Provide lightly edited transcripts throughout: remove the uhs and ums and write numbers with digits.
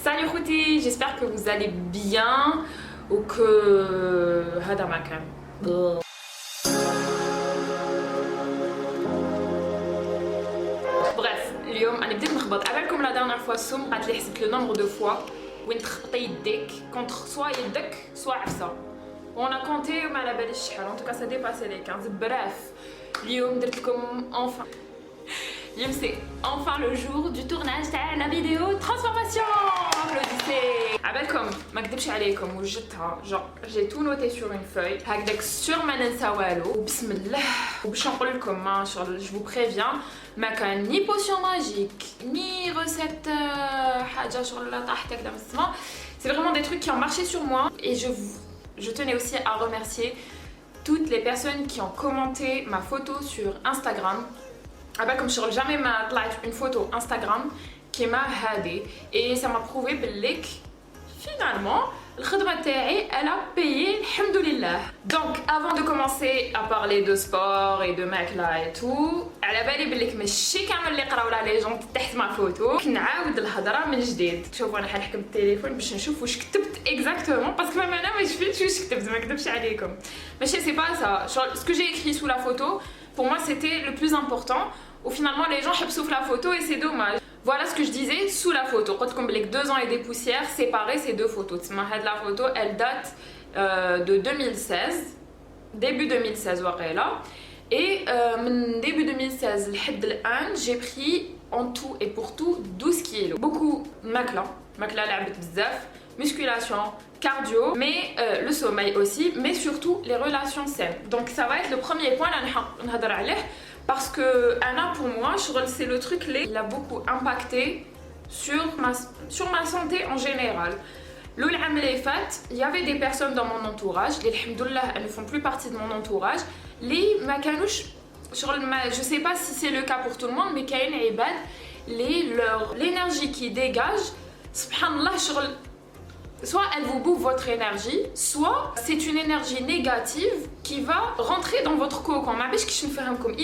Salut Khouti, j'espère que vous allez bien ou que هذا ما كان. Bref, اليوم انا بديت نخبط عبالكم لا dernière fois سم قالت لي حسبت لو نمبر دو فوا وين تخبطي يديك كونتر سوا يدك سوا عفسه وانا كونتي وما على باليش شحال en tout cas ça dépassait les 15. Bref, اليوم درت لكم enfin Liam, c'est enfin le jour du tournage de la vidéo transformation. Applaudissez. Abelkom, ما كدبش عليكم وجدتها genre j'ai tout noté sur une feuille هكذاك sur ما ننسى والو وبسم الله وباش نقول لكم je vous préviens ما كان ni potion magique ni recette حاجه شغل طاحت هكذا من السما. C'est vraiment des trucs qui ont marché sur moi et je tenais aussi à remercier toutes les personnes qui ont commenté ma photo sur Instagram. Comme je n'ai jamais fait une photo Instagram qui m'a aidé et ça m'a prouvé que finalement le travail elle a payé, alhamdoulilah. Donc avant de commencer à parler de sport et de mec là et tout, على بالي que ماشي كامل اللي قراو لا ليجوند تحت ما فوتو كنعاود الهضره من جديد. شوفوا انا حنحكم بالتليفون باش نشوف واش كتبت exactement parce que même انا ما شفتش واش كتبت ما نكذبش عليكم. ماشي c'est pas ça. Ce que j'ai écrit sous la photo pour moi c'était le plus important. Ou finalement les gens habsouf la photo et c'est dommage. Voilà ce que je disais sous la photo. Quand on met 2 ans et des poussières, séparer ces deux photos. La photo, elle date de 2016, début 2016 là. Et début 2016, j'ai pris en tout et pour tout 12 kilos. Beaucoup makla لعبت بزاف, musculation, cardio, mais le sommeil aussi, mais surtout les relations saines. Donc ça va être le premier point là. Parce que Anna pour moi c'est le truc qui a beaucoup impacté sur ma santé en général. Il y avait des personnes dans mon entourage, elles ne font plus partie de mon entourage, je sais pas si c'est le cas pour tout le monde, mais l'énergie qui dégage, subhanallah, soit elle vous bouffe votre énergie, soit c'est une énergie négative qui va rentrer dans votre cocon.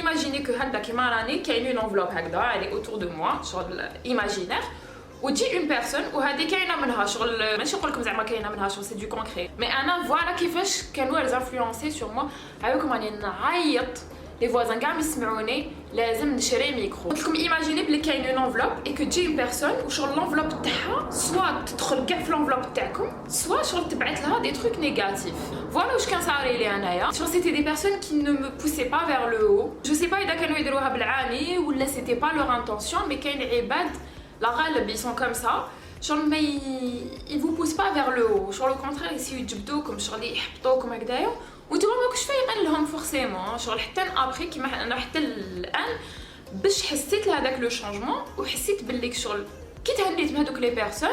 Imaginez que il y a une enveloppe, elle est autour de moi, sur l'imaginaire, ou dit une personne, ou c'est du concret. Mais voilà elles influençaient sur moi. Les voisins قاع يسمعوني لازم نشري ميكرو. قلت لكم ايماجيني بلي كاين اون انفلوب اي كو تجي اون بيرسون وشغل لونفلوب تاعها سوا تدخل كاع في لونفلوب تاعكم سوا شغل تبعث لها دي تروك نيجاتيف. فوالا واش كان صاري لي انايا. شغل سيتي دي بيرسون كي ne me poussaient pas vers le haut. Je sais pas اذا كانوا يديروها بالعاني ولا سيتي با leur intention, mais كاين عباد لا غالب ils sont comme ça. شغل ما ils vous poussent pas vers le haut. Sur le contraire ils يجبدوكم شغل يحبطوكم هكذايا وانتو ماكوش فايقين لهم فورسيمون. شغل حتى ابري كيما انا حتى الان باش حسيت لهداك لو شونجمون وحسيت باللي شغل كي تهنيت بهذوك لي بيرسون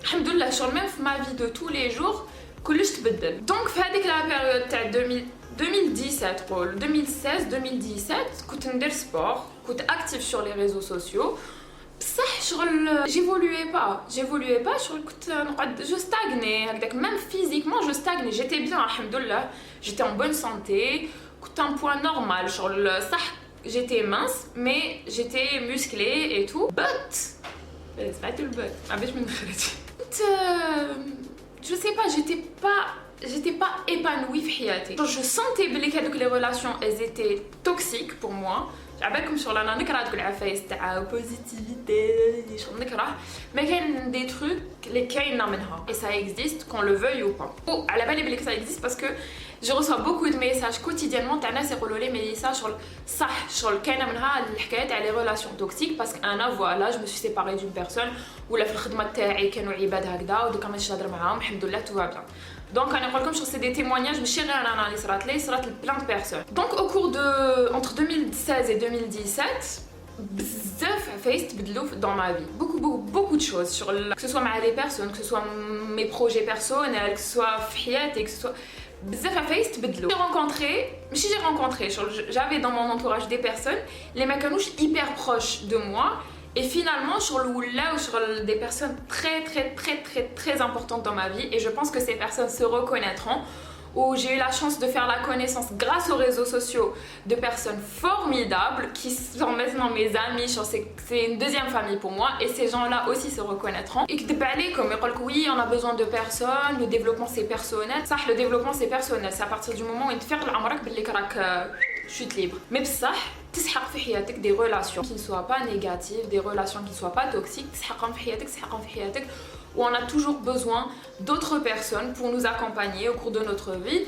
الحمد لله شغل ميم في ما في دو تو لي جور كلش تبدل. دونك في هذيك لا بيريود تاع 2017 قول 2016 2017 كنت ندير سبور, كنت اكتيف sur les réseaux sociaux بصح شغل j'évoluais pas شغل كنت نقعد je stagnais هكذاك même physiquement je stagnais. J'étais bien alhamdoulilah, j'étais en bonne santé, كنت un poids normal شغل صح j'étais mince mais j'étais musclée et tout but سمعتوا البut ما باش من خرج je sais pas j'étais pas épanouie في حياتي. Je sentais بلي هذوك les relations elles étaient toxiques pour moi. عبالكم شغل انا نكره هذوك العفايس تاع بوزيتيفيتي شغل نكره, ما كاين دي تروك اللي كاينه منها et ça existe qu'on le veuille ou pas. على بالي بلي ça existe parce que je reçois beaucoup de messages quotidiennement تاع ناس يقولوا لي ميليسا شغل صح شغل كاينه منها الحكايه تاع لي ريلاسيون توكسيك باسكو انا فوالا جو مي سوي سيباري دون بيرسون ولا في الخدمه تاعي كانوا عباد هكذا ودوكا ماشي نهضر معاهم الحمد لله تو بيان. Donc انا نقول لكم شغل سي دي témoignages ماشي غير انا اللي صرات لي لبلان دو بيرسون. Donc au cours de entre 2016 et 2017 بزاف عفايس تبدلوا dans ma vie, beaucoup de choses sur que ce soit مع les personnes, que ce soit mes projets personnels, que ce soit في حياتي, que ce soit بزاف عفايس تبدلوا. J'ai rencontré j'avais dans mon entourage des personnes les ما كانوش hyper proches de moi et finalement sur le là ou sur des personnes très importantes dans ma vie et je pense que ces personnes se reconnaîtront où j'ai eu la chance de faire la connaissance grâce aux réseaux sociaux de personnes formidables qui sont maintenant mes amis. C'est une deuxième famille pour moi et ces gens-là aussi se reconnaîtront. Et comme oui, on a besoin de personnes, le développement c'est personnel. Ça, le développement c'est personnel, c'est à partir du moment où tu fais chute libre. Mais ça, tu as des relations qui ne soient pas négatives, des relations qui ne soient pas toxiques, où on a toujours besoin d'autres personnes pour nous accompagner au cours de notre vie.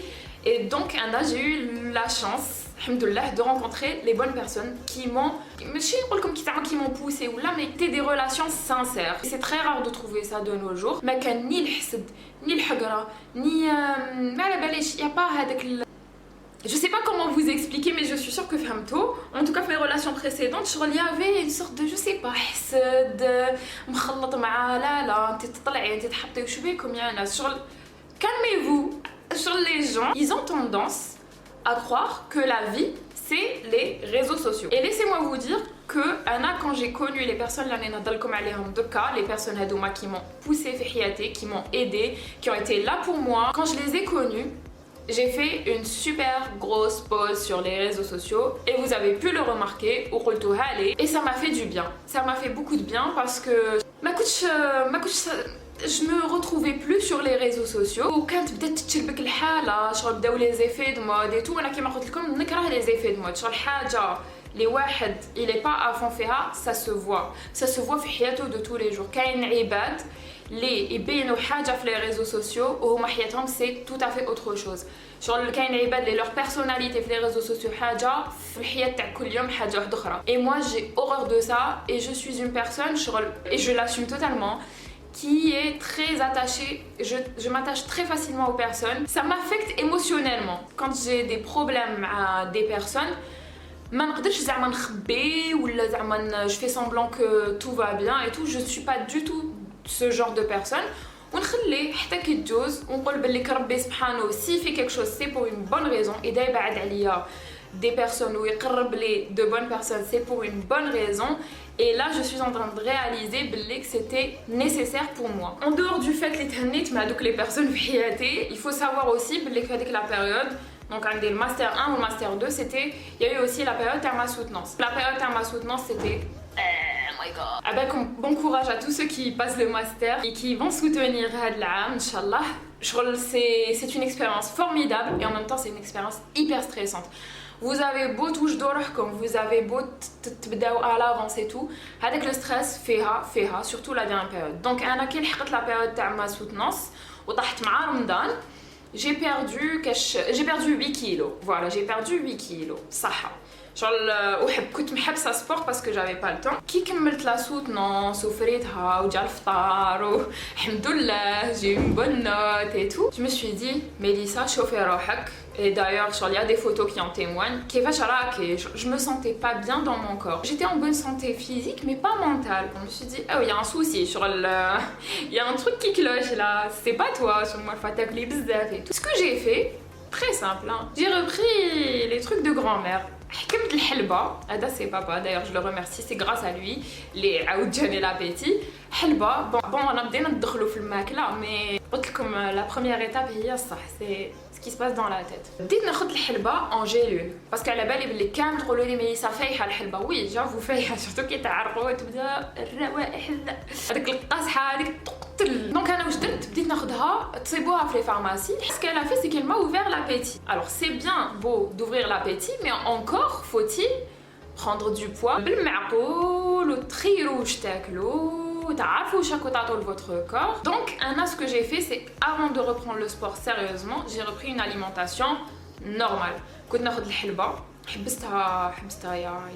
Et donc, j'ai eu la chance, alhamdoulilah, de rencontrer les bonnes personnes qui m'ont poussé ou là, mais des relations sincères. C'est très rare de trouver ça de nos jours. Mais qu'il ni le hasad, ni le hagra, ni il n'y a pas je sais pas comment vous expliquer, mais je suis sûre que Femto, en tout cas pour les relations précédentes, il y avait une sorte de, je sais pas, calmez-vous. Sur les gens, ils ont tendance à croire que la vie, c'est les réseaux sociaux. Et laissez-moi vous dire que quand j'ai connu les personnes les personnes qui m'ont poussé, qui m'ont aidé, qui ont été là pour moi, quand je les ai connues, j'ai fait une super grosse pause sur les réseaux sociaux et vous avez pu le remarquer, et ça m'a fait du bien. Ça m'a fait beaucoup de bien parce que je me retrouvais plus sur les réseaux sociaux وكانت بدات تشلبك الحاله شغل بداو لي زيفي دو مود اي تو انا كيما قلت لكم نكره لي زيفي دو مود شغل حاجه اللي واحد il est pas à fond فيها ça se voit في حياته de tous les jours. كاين عباد اللي يبينوا حاجه في les réseaux sociaux وهما حياتهم c'est tout à fait autre chose. شغل كاين عباد اللي leur personnalité في les réseaux sociaux حاجه في الحياه تاع كل يوم حاجه واحده اخرى. Et moi j'ai horreur de ça et je suis une personne et je l'assume totalement qui est très attachée, je m'attache très facilement aux personnes. Ça m'affecte émotionnellement. Quand j'ai des problèmes à des personnes, je fais semblant que tout va bien et tout. Je ne suis pas du tout ce genre de personne. ونخليه حتى كي تجوز ونقول بلي ربي سبحانه سي في quelque chose c'est pour une bonne raison et دايما بعد عليا des personnes ou يقرب لي de bonnes personnes c'est pour une bonne raison. Et là, je suis en train de réaliser que c'était nécessaire pour moi. En dehors du fait que les personnes il faut savoir aussi que la période, donc le master 1 ou le master 2, il y a eu aussi la période de ma soutenance. La période de ma soutenance, c'était oh my god. Bon courage à tous ceux qui passent le master et qui vont soutenir l'âme, Inch'Allah. C'est une expérience formidable et en même temps, c'est une expérience hyper stressante. Vous avez beau touche d'or comme vous avez beau تبداو à l'avance et tout, avec le stress فيها surtout la dernière période. Donc انا كي لحقت la période تاع ma soutenance وطحت مع رمضان j'ai perdu 8 kilos. Voilà, j'ai perdu 8 kilos. صحة. كنت محبسه سبور باسكو جافي با التون. كي كملت لا سوتنونس وفريتها وجا الفطار والحمد لله جي اون بون نوت اي تو جو مي سوي دي ميليسا شوفي روحك. Et d'ailleurs, il y a des photos qui en témoignent. Je me sentais pas bien dans mon corps. J'étais en bonne santé physique, mais pas mentale. Je me suis dit, oh, il y a un souci. Il y a un truc qui cloche là. C'est pas toi. Sur moi, et tout. Ce que j'ai fait, très simple, hein. J'ai repris les trucs de grand-mère. حكمت الحلبة هذا سي بابا d'ailleurs je le remercie c'est grâce à lui اللي عاود جاني لابيتي حلبة بون انا بدينا ندخلوا في الماكله مي قلت لكم لا بروميير ايتاب هي الصح سي ce qui se passe dans la tête. بديت ناخذ الحلبة en gélule باسكو على بالي بلي كامل تقولوا لي ميسا فايحه الحلبة وي جافو فايحه سورتو كي تعرقوا تبدا الروائح هذيك القاصحه هذيك تقتل. دونك انا واش درت بديت ناخذها تصيبوها في لي فارماسي. Ce qu'elle a fait c'est qu'elle m'a ouvert l'appétit. Alors c'est bien beau d'ouvrir l'appétit mais encore faut-il prendre du poids بالمعقول وتخيروا واش تاكلوا تعرفوا واش راكم تعطوا لفوتر كور. Donc ce que j'ai fait c'est avant de reprendre le sport sérieusement j'ai repris une alimentation normale. كنت ناخذ الحلبة حبستها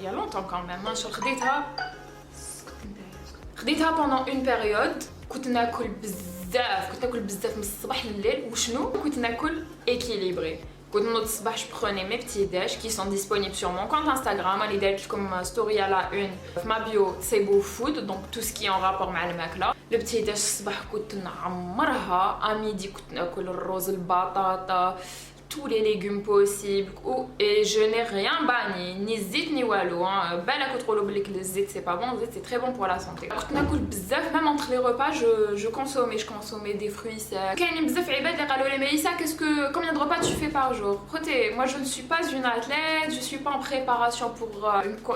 يا longtemps quand même. خديتها pendant une période. كنت ناكل بزاف من الصباح لليل وشنو كنت ناكل équilibré. كنت نوض الصباح je prenais mes petits déj qui sont disponibles sur mon compte Instagram. اللي دايرت لكم ستوري على une في ما بيو c'est beau food donc tout ce qui est en rapport مع الماكله. le petit déj الصباح كنت نعمرها. à midi كنت ناكل الرز البطاطا tous les légumes possibles et je n'ai rien banni, ni zit ni walou. Balak تقولوا بلي le zit c'est pas bon, le zit c'est très bon pour la santé. كنت ناكل بزاف même entre les repas je consommais des fruits secs. كاين بزاف عباد اللي قالوا لي ميسا combien de repas tu fais par jour? Écoutez, moi je ne suis pas une athlète, je suis pas en préparation pour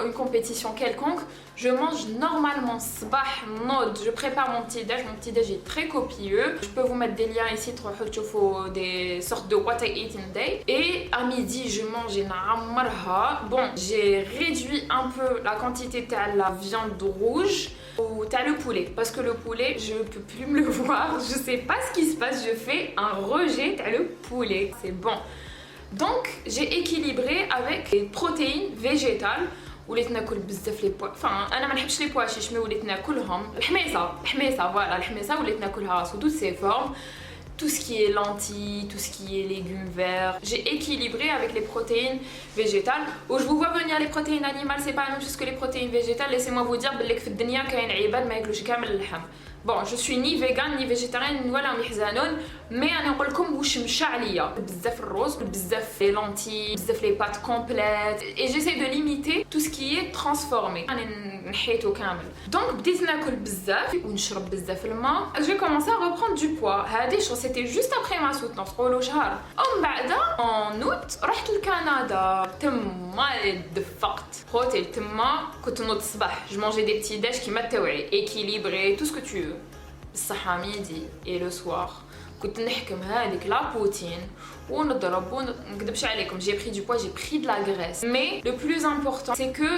une compétition quelconque. Je mange normalement صباح نوض, je prépare mon petit déj est très copieux. Je peux vous mettre des liens ici تروحوا تشوفوا des sortes de what I eat in a day. Et à midi je mange نعمرها. Bon, j'ai réduit un peu la quantité de la viande rouge ou t'as le poulet, parce que le poulet je peux plus me le voir, je sais pas ce qui se passe, je fais un rejet, t'as le poulet, c'est bon. Donc j'ai équilibré avec les protéines végétales. وليت ناكل بزاف لي بوا انا ما نحبش لي بوا شيش مي وليت ناكلهم. الحميصه فوالا الحميصه وليت ناكلها sous toutes ses formes. Tout ce qui est lentilles, tout ce qui est légumes verts. J'ai équilibré avec les protéines végétales. Où je vous vois venir les protéines animales, c'est pas la même chose que les protéines végétales. Laissez-moi vous dire que في الدنيا كاين عباد ما ياكلوش كامل اللحم. Bon, je suis ni végane ni végétarienne ولا محزنون, mais انا نقول لكم واش مشى عليا بزاف الرز, بزاف les lentilles, بزاف les pâtes complètes et j'essaie de limiter tout ce qui est transformé. انا نحيته كامل. Donc بديت ناكل بزاف ونشرب بزاف الماء. J'ai commencé à reprendre du poids. هذه c'était juste après ma soutenance قولوا شهر. ومن بعد en août رحت لكندا. تما دفقت. خوتي تما كنت نوض الصباح. Je mangeais des petits déj كيما التوعي, équilibré, tout ce que tu veux. بالصحة ميدي et le soir. كنت نحكم هذيك لا بوتين ونضرب ونكذبش عليكم. J'ai pris du poids, j'ai pris de la graisse. Mais le plus important c'est que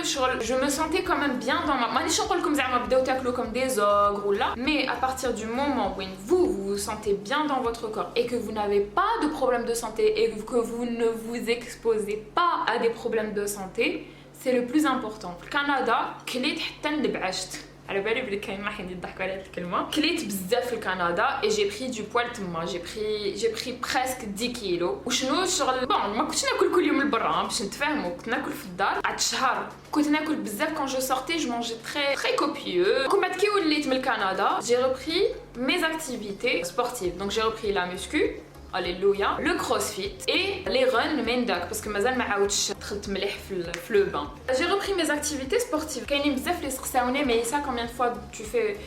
je me sentais quand même bien dans ma... مانيش نقول لكم زعما بداو تاكلوا comme des ogres ou là. Mais à partir du moment où vous vous sentez bien dans votre corps et que vous n'avez pas de problème de santé et que vous ne vous exposez pas à des problèmes de santé, c'est le plus important. في كندا كليت حتى نبعشت. على بالي بلي كاين ما حين يضحكوا على هاد الكلمه. كليت بزاف في كندا et j'ai pris du poids تما. j'ai pris presque 10 كيلو. وشنو الشغل بون ما كنتش ناكل كل يوم لبرا باش نتفاهموا, كنت ناكل في الدار. عاد شهر كنت ناكل بزاف. quand je sortais je mangeais très copieux. كون بعد كي وليت من كندا j'ai repris mes activités sportives. donc j'ai repris la muscu, alléluia, le crossfit et les runs mendak parce que mazal ما عاودتش دخلت مليح في le bain. J'ai repris mes activités sportives. كاينين بزاف اللي سقساوني mais ça combien de fois tu fais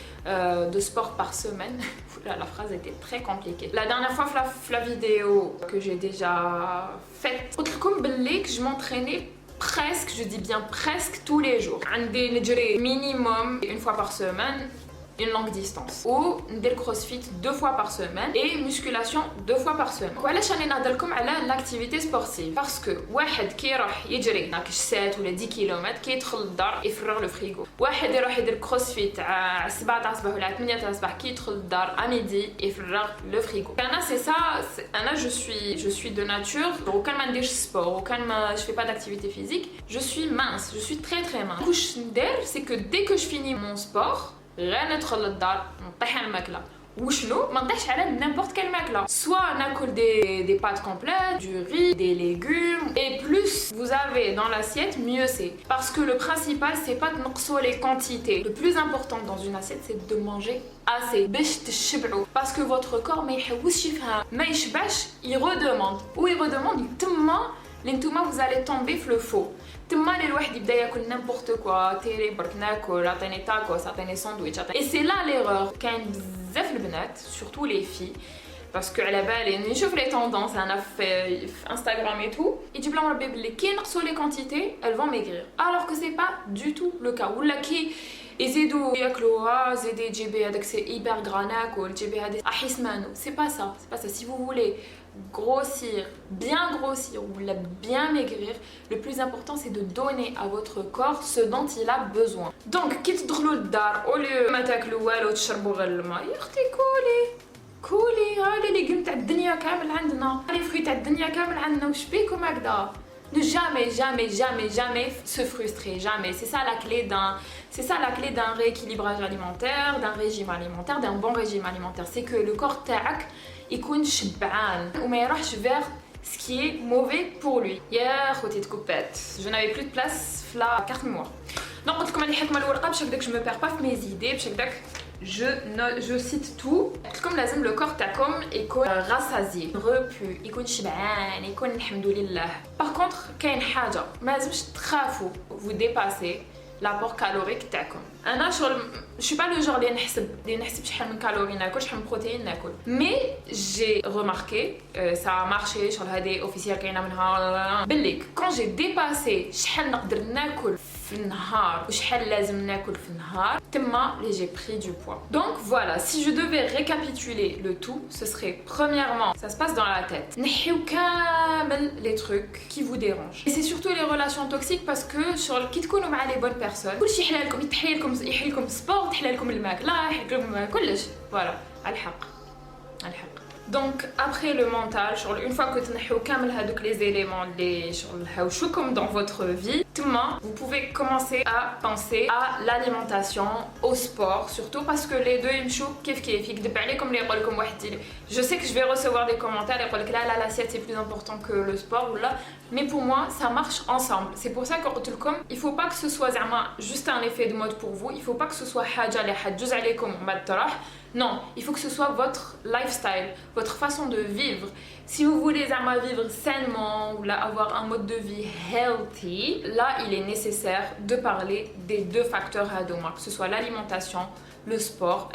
de sport par semaine? La phrase était très compliquée. La dernière fois la vidéo que j'ai déjà faite قلت لكم باللي que je m'entraînais presque, je dis bien presque tous les jours. عندي نجري minimum une fois par semaine une longue distance ou ندير crossfit 2 fois par semaine et musculation 2 fois par semaine. وعلاش راني نهضر لكم على l'activité sportive parce que واحد كيروح يجري هكا 7 ولا 10 كيلومتر كيدخل للدار يفرغ لو فريغو. واحد يروح يدير كروسفيت على 7 تاع الصباح ولا 8 تاع الصباح كيدخل للدار à midi يفرغ لو فريغو. انا c'est ça, انا je suis de nature وكان ما نديرش sport وكان ما je fais pas d'activité physique, je suis mince, je suis très mince. واش ندير c'est que dès que je finis mon sport غير ندخل للدار نطيح على الماكله. وشنو ما نطيحش على n'importe quelle ماكله. soit ناكل des pâtes complètes, du riz, des légumes et plus vous avez dans l'assiette mieux c'est. parce que le principal c'est pas de نقصوا les quantités. le plus important dans une assiette c'est de manger assez باش تشبعوا parce que votre corps ما يحوسش يفهم ما يشبعش يردemande ou il redemande تما لانتوما vous allez tomber في le faux. تما الواحد يبدا ياكل n'importe quoi, تيري برك ناكل, عطيني تاكوس, عطيني ساندويتش, et c'est là l'erreur. كاين بزاف البنات surtout les filles parce que على بالي نشوف les tendances انا في Instagram et tout يجيب لهم ربي بلي كي نقصوا les quantités elles vont maigrir alors que c'est pas du tout le cas. ولا كي يزيدوا ياكلوها زيدي تجيبي هذاك سي hyper gras ناكل تجيبي هذا احس مانو. c'est pas ça. si vous voulez grossir, bien grossir ou bien maigrir, le plus important c'est de donner à votre corps ce dont il a besoin. donc كي تدخلوا للدار au lieu ما تاكلوا والو تشربوا غير الماء يا اختي كولي ها لي ليغوم تاع الدنيا كامل عندنا, لي فروي تاع الدنيا كامل عندنا, واش بيكم هكذا؟ Ne jamais se frustrer, jamais. C'est ça la clé d'un rééquilibrage alimentaire, d'un régime alimentaire, d'un bon régime alimentaire. C'est que le corps تاعك يكون شبعان وما يروحش vers ce qui est mauvais pour lui. يا خوتي تكوبات, je n'avais plus de place في la carte mémoire. Donc قلت لكم هذه حكمه الورقه باش هكذاك je me perds pas في mes idées, باش هكذاك je cite tout. Comme لازم le corps تاعكم يكون rassasié, repu, يكون شبعان, يكون الحمد لله. Par contre, كاين حاجة ما لازمش تخافوا vous dépasser l'apport calorique تاعكم. انا شغل je suis pas le genre اللي نحسب شحال من كالوري ناكل شحال من بروتين ناكل. Mais j'ai remarqué ça a marché شغل هذه اوفيسيال كاينه منها باللي quand j'ai dépassé شحال نقدر ناكل في النهار وشحال لازم ناكل في النهار تما لي j'ai pris du poids. Donc voilà, si je devais récapituler le tout, ce serait premièrement, ça se passe dans la tête. نحيو كامل les trucs qui vous dérangent. Et c'est surtout les relations toxiques parce que شغل كي تكونوا مع les bonnes personnes كلشي يحلى لكم يحيي لكم السبور تحلى لكم الماكله يحيي لكم كلش. Voilà, الحق. Donc après le mental, une fois que تنحيو كامل هذوك les éléments اللي هاوشوكم dans votre vie, vous pouvez commencer à penser à l'alimentation, au sport, surtout parce que les deux يمشوا كيف يكذب عليكم اللي يقول لكم واحد je sais que je vais recevoir des commentaires يقول لك لا l'assiette c'est plus important que le sport ou là, mais pour moi ça marche ensemble. C'est pour ça que قلت لكم il faut pas que ce soit زعما juste un effet de mode pour vous, il faut pas que ce soit حاجه اللي حتجوز عليكم وما تروح. Non, il faut que ce soit votre lifestyle, votre façon de vivre. Si vous voulez vivre sainement ou là, avoir un mode de vie healthy, là il est nécessaire de parler des deux facteurs à deux mois, que ce soit l'alimentation, le sport.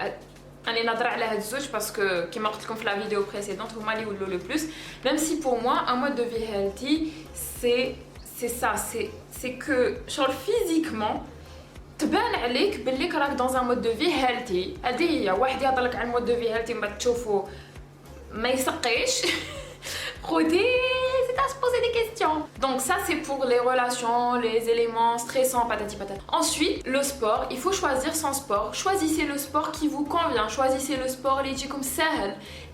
أنا نهضر على هاد الزوج parce que كما قلت لكم في la vidéo précédente هما اللي يولوا le plus. Même si pour moi un mode de vie healthy c'est que genre physiquement تبان عليك باللي راك dans un mode de vie healthy. هذه هي واحد يهضر لك عن mode de vie healthy ما تشوفوا ما يسقيش خدي c'est à se poser des questions. Donc ça c'est pour les relations, les éléments stressants, patati patata. Ensuite, le sport, il faut choisir son sport. Choisissez le sport qui vous convient. Choisissez le sport les comme سهل,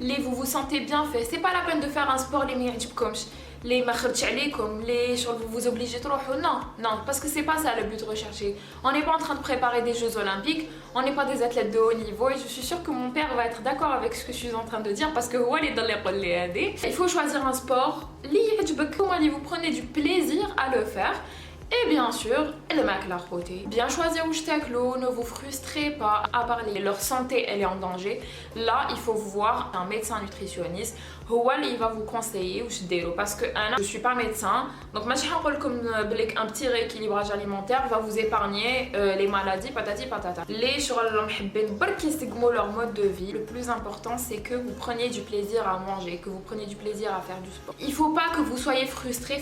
les vous vous sentez bien fait. C'est pas la peine de faire un sport les ما يعجبكمش. Les ما عليكم les vous vous obligez تروحوا. Non, parce que c'est pas ça le but recherché. On n'est pas en train de préparer des Jeux Olympiques, on n'est pas des athlètes de haut niveau et je suis sûre que mon père va être d'accord avec ce que je suis en train de dire parce que هو اللي ضل يقول لي هذه. Il faut choisir un sport اللي يعجبك, comment vous prenez du plaisir à le faire. Et bien sûr, le makla côté. Bien choisir où je ne vous frustrez pas à parler. Leur santé, elle est en danger. Là, il faut voir un médecin nutritionniste. Il va vous conseiller où je délo. Parce que je suis pas médecin. Donc, comme un petit rééquilibrage alimentaire va vous épargner les maladies, patati patata. Les sur leur mode de vie. Le plus important, c'est que vous preniez du plaisir à manger, que vous preniez du plaisir à faire du sport. Il faut pas que vous soyez frustré.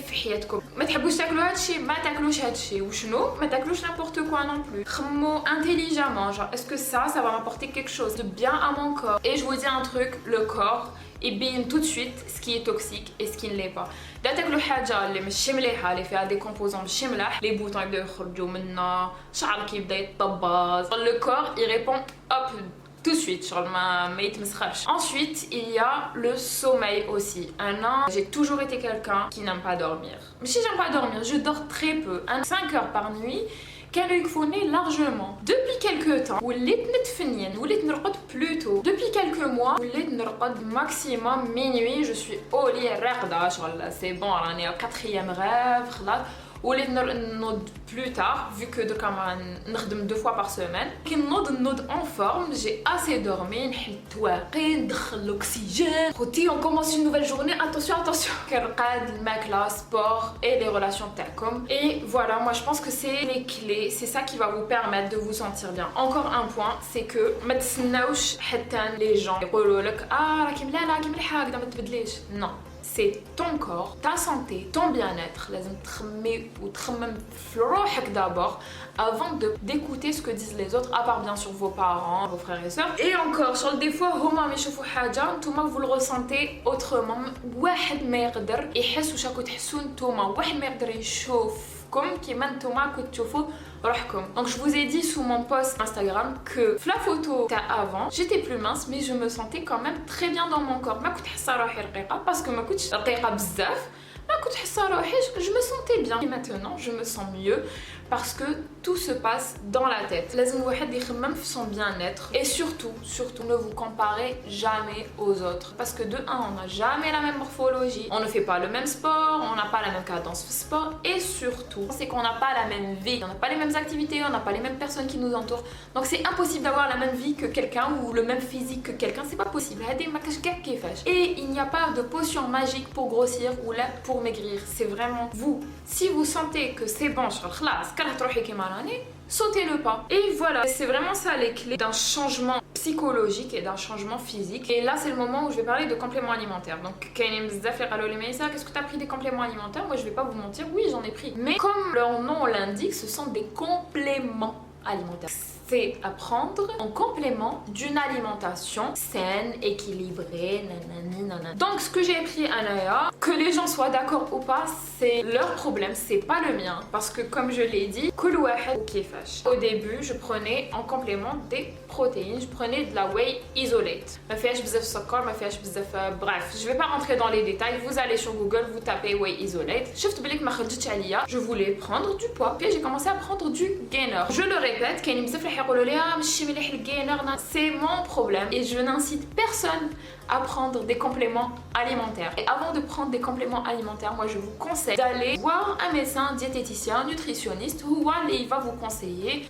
تاكلوش هادشي وشنو ما تاكلوش n'importe quoi non plus. خمو intelligemment, genre est-ce que ça va m'apporter quelque chose de bien à mon corps. Et je vous dis un truc, le corps il bine tout de suite ce qui est toxique et ce qui ne l'est pas. دا تاكلوا حاجه اللي ماشي مليحه اللي فيها دي كومبوزون ماشي ملاح لي بوطون يبداو يخرجوا منا شعرك يبدا يطبز. Le corps il répond hop tout de suite, sur ma Ensuite, il y a le sommeil aussi. J'ai toujours été quelqu'un qui n'aime pas dormir. Mais si j'aime pas dormir, je dors très peu. 5 heures par nuit, qu'elle يكفوني largement. Depuis quelques temps, وليت نتفنين, وليت نرقد plus tôt. Depuis quelques mois, وليت نرقد maximum minuit. Je suis au lit راقدة, c'est bon, on est au 4e rêve, خلاص. وليت نوض plus tard vu que نخدم 2 fois par semaine. كي نوض en forme, j'ai assez dormi, نحل التواقي, ندخل l'oxygène. خوتي on commence une nouvelle journée, attention. كنرقد, الماكلة, sport et les relations تاعكم. Et voilà, moi je pense que c'est les clés, c'est ça qui va vous permettre de vous sentir bien. Encore un point, c'est que ما تسناوش حتى les gens يقولوا لك راكي ملاله راكي مليحه هكذا ما تبدليش. Non. C'est ton corps, ta santé, ton bien-être. لازم تخمي وتخمم في روحك d'abord avant d'écouter ce que disent les autres, à part bien sûr vos parents, vos frères et sœurs. Et encore, sur des fois هما ما يشوفوا حاجة نتوما vous le ressentez autrement. واحد ما يقدر يحس واش راكم تحسوا نتوما, واحد ما يقدر يشوفكم كيما نتوما كنتو تشوفوا روحكم. Donc je vous ai dit sous mon post Instagram que la photo avant, j'étais plus mince mais je me sentais quand même très bien dans mon corps. ما كنت حاسة روحي رقيقة parce que ما كنتش رقيقة بزاف. ما كنت حاسة روحي je me sentais bien. Et maintenant je me sens mieux parce que tout se passe dans la tête. لازم الواحد يخمم في son bien-être et surtout ne vous comparez jamais aux autres parce que de un on n'a jamais la même morphologie, on ne fait pas le même sport, on n'a pas la même cadence de sport et surtout c'est qu'on n'a pas la même vie, on n'a pas les mêmes activités, on n'a pas les mêmes personnes qui nous entourent, donc c'est impossible d'avoir la même vie que quelqu'un ou le même physique que quelqu'un, c'est pas possible. Et il n'y a pas de potion magique pour grossir ou là pour maigrir, c'est vraiment vous. Si vous sentez que c'est bon, sautez le pas. Et voilà, c'est vraiment ça les clés d'un changement psychologique et d'un changement physique. Et là, c'est le moment où je vais parler de compléments alimentaires. Donc, qu'est-ce que tu as pris des compléments alimentaires? Moi, je vais pas vous mentir, oui, j'en ai pris. Mais comme leur nom l'indique, ce sont des compléments alimentaires. C'est à prendre en complément d'une alimentation saine, équilibrée, nanani, nanana. Donc ce que j'ai pris à Naya, que les gens soient d'accord ou pas, c'est leur problème, c'est pas le mien. Parce que comme je l'ai dit, au début, je prenais en complément des protéines, je prenais de la whey isolate. Bref, je vais pas rentrer dans les détails, vous allez sur Google, vous tapez whey isolate. Je voulais prendre du poids, puis j'ai commencé à prendre du gainer. Je le répète, c'est mon problème et je n'incite personne à prendre des compléments alimentaires. Et avant de prendre des compléments alimentaires, moi je vous conseille d'aller voir un médecin, diététicien, nutritionniste ou il va vous conseiller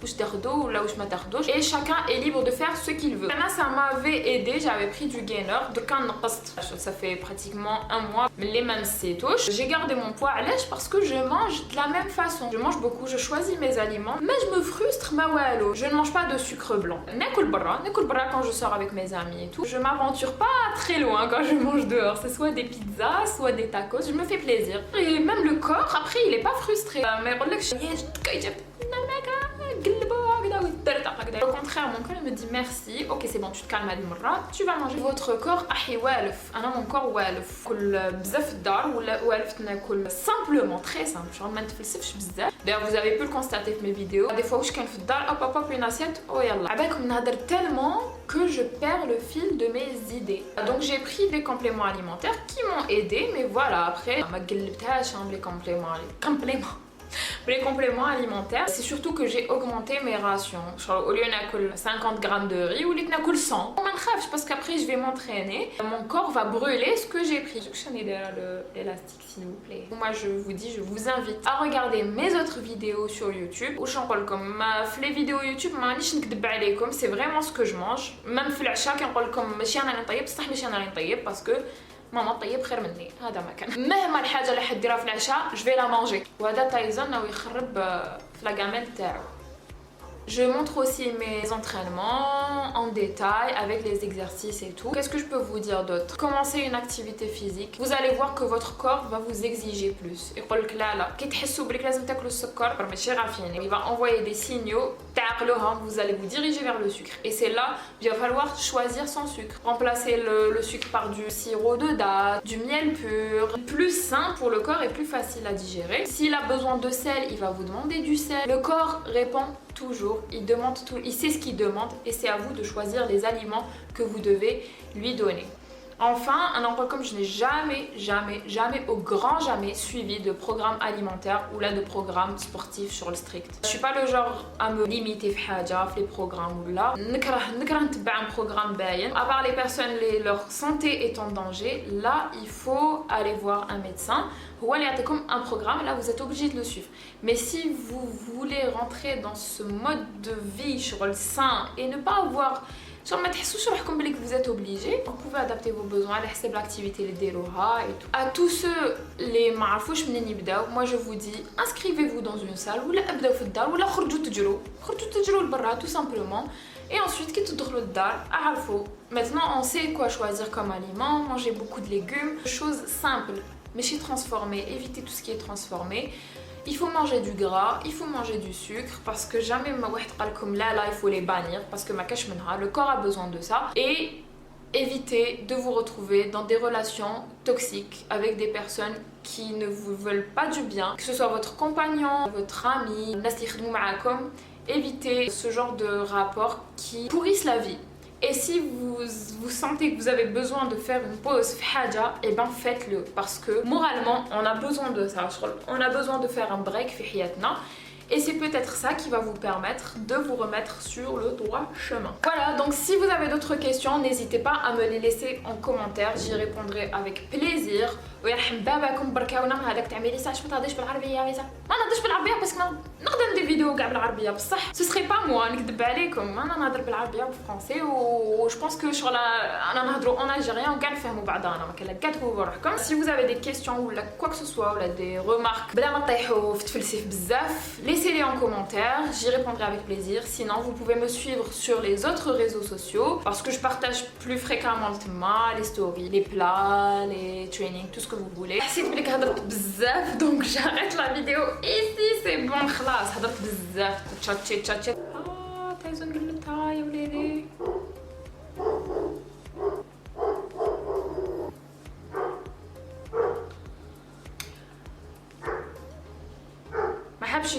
et chacun est libre de faire ce qu'il veut. Ça m'avait aidé, j'avais pris du gainer, ça fait pratiquement un mois, les mêmes touches. J'ai gardé mon poids à l'âge parce que je mange de la même façon. Je mange beaucoup, je choisis mes aliments, mais je me frustre, je ne mange pas de sucre blanc. Nakul bra quand je sors avec mes amis et tout. Je m'aventure pas très loin quand je mange dehors. C'est soit des pizzas, soit des tacos. Je me fais plaisir. Et même le corps, après, il est pas frustré. Mais au contraire, mon corps il me dit merci, ok c'est bon, tu te calmes à l'imra, tu vas manger. Votre corps mon corps simplement, très simple. D'ailleurs vous avez pu le constater dans mes vidéos. Des fois où je suis hop une assiette, oh yallah. Avec tellement que je perds le fil de mes idées. Donc j'ai pris des compléments alimentaires qui m'ont aidé, mais voilà, après les compléments alimentaires, c'est surtout que j'ai augmenté mes rations. Au lieu de 50 grammes de riz, ou lieu de 100. Parce qu'après je vais m'entraîner, mon corps va brûler ce que j'ai pris. Je vais l'élastique s'il vous plaît. Moi je vous dis, je vous invite à regarder mes autres vidéos sur YouTube. Les vidéos YouTube, c'est vraiment ce que je mange. Même parce que ماما طيب خير مني هذا ما كان مهما الحاجه اللي حديرها في العشاء جو في لا مانجي وهذا تايزن او يخرب في لا غاميل تاعو. Je montre aussi mes entraînements en détail avec les exercices et tout. Qu'est-ce que je peux vous dire d'autre? Commencez une activité physique. Vous allez voir que votre corps va vous exiger plus. Il va envoyer des signaux. Vous allez vous diriger vers le sucre. Et c'est là qu'il va falloir choisir son sucre. Remplacer le sucre par du sirop de date, du miel pur. Plus sain pour le corps et plus facile à digérer. S'il a besoin de sel, il va vous demander du sel. Le corps répond toujours, il demande tout, il sait ce qu'il demande et c'est à vous de choisir les aliments que vous devez lui donner. Enfin, un endroit comme je n'ai jamais, au grand jamais suivi de programme alimentaire ou là de programme sportif sur le strict. Je suis pas le genre à me limiter les programmes ou là. Un programme à part les personnes, leur santé est en danger, là il faut aller voir un médecin. Ou aller comme un programme, là vous êtes obligé de le suivre. Mais si vous voulez rentrer dans ce mode de vie sur le sain et ne pas avoir vous êtes obligé, vous pouvez adapter vos besoins à l'activité et tout. À tous ceux les معرفوش منين يبداو, moi je vous dis inscrivez-vous dans une salle ou ابداو في الدار ولا خرجوا تجروا لبرا tout simplement. Et ensuite, qui تدخلوا الدار اعرفوا. Maintenant on sait quoi choisir comme aliment, manger beaucoup de légumes, choses simples mais chez transformé, évitez tout ce qui est transformé. Il faut manger du gras, il faut manger du sucre parce que jamais il faut les bannir parce que le corps a besoin de ça. Et évitez de vous retrouver dans des relations toxiques avec des personnes qui ne vous veulent pas du bien, que ce soit votre compagnon, votre ami, évitez ce genre de rapports qui pourrissent la vie. Et si vous sentez que vous avez besoin de faire une pause, et ben faites-le parce que moralement on a besoin de ça. On a besoin de faire un break. et c'est peut-être ça qui va vous permettre de vous remettre sur le droit chemin. Voilà, donc si vous avez d'autres questions, n'hésitez pas à me les laisser en commentaire, j'y répondrai avec plaisir. ويرحم باباكم بركاونا هذاك تعملي لي ساعه ما تهضريش بالعربيه ما نهضرش بالعربيه باسكو نخدم دي فيديو كاع بالعربيه بصح سو سري با موا نكذب عليكم انا نهضر بالعربيه وبالفرنسي و جو بونس كو شغل انا نهضروا اون الجيريان وكاع نفهموا بعضنا ما كاين لا كاع تقولوا روحكم. Si vous avez des questions ولا quoi que ce soit ولا des remarques بلا ما تطيحوا في تفلسف بزاف laissez-les en commentaire, j'y répondrai avec plaisir. Sinon vous pouvez me suivre sur les autres réseaux sociaux parce que je partage plus fréquemment le thème, les stories, les plats, les trainings, tout ce que vous voulez. حسيت بلي هضرت بزاف donc j'arrête la vidéo ici, c'est bon خلاص هضرت بزاف تشاتشي تشاتشي تايزون قلبتها يا وليدي. ما حبش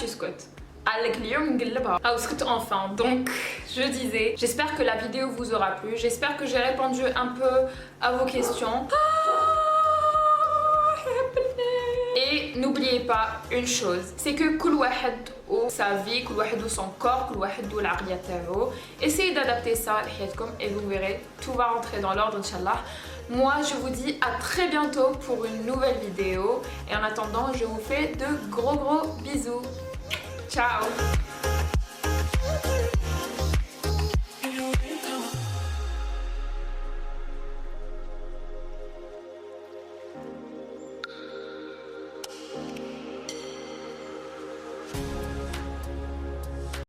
يسكت قالك اليوم نقلبها او سكت enfin. Donc je disais, j'espère que la vidéo vous aura plu, j'espère que j'ai répondu un peu à vos questions. Et n'oubliez pas une chose, c'est que كل واحد و sa vie, كل واحد و son corps, كل واحد و العقلية تاعو. Essayez d'adapter ça لحياتكم et vous verrez, tout va rentrer dans l'ordre Inch'Allah. Moi je vous dis à très bientôt pour une nouvelle vidéo et en attendant je vous fais de gros bisous. Ciao.